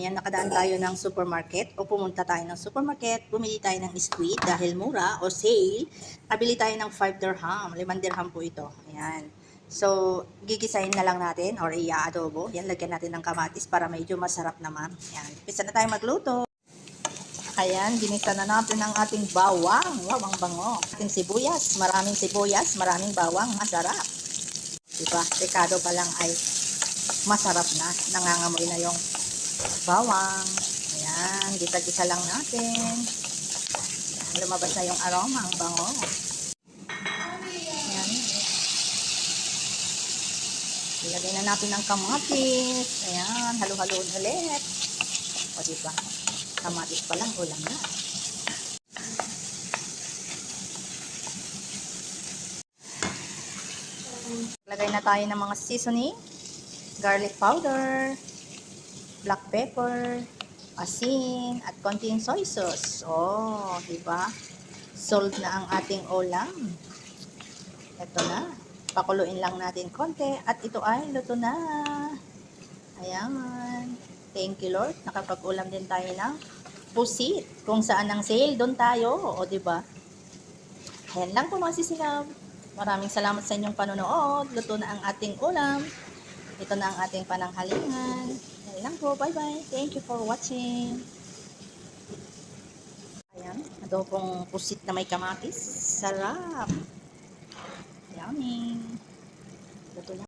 Ayan, nakadaan tayo ng supermarket o pumunta tayo ng supermarket, bumili tayo ng squid dahil mura o sale. Nabili tayo ng 5 dirham, 5 dirham po ito. Ayan. So, gigisahin na lang natin or i-adobo. Yan, lagyan natin ng kamatis para medyo masarap naman. Ayan, umpisa na tayo magluto. Ayan, ginisa na natin ang ating bawang. Wow, ang bango. Ating sibuyas, maraming bawang, masarap. Diba? Rekado pa lang ay masarap na. Nangangamoy na yung bawang. Ayan, gisa-gisa lang natin. Ayan, lumabas na yung aroma, ang bango. Ayan. Ilagay na natin ang kamatis. Ayan, halo-haloon ulit. O diba? Kamatis pa lang, ulam na. Lagay na tayo ng mga seasoning. Garlic powder, black pepper, asin, at konting soy sauce. Oh, diba? Solved na ang ating ulam. Ito na. Pakuluin lang natin konti at ito ay luto na. Ayan. Thank you, Lord. Nakapag-ulam din tayo ng pusit. Kung saan ang sale, doon tayo. O, diba? Ayan lang po mga sisilab. Maraming salamat sa inyong panonood. Luto na ang ating ulam. Ito na ang ating pananghalingan. Yan lang po. Bye-bye. Thank you for watching. Ayan. Adobong pusit na may kamatis. Sarap. Yummy. Luto na.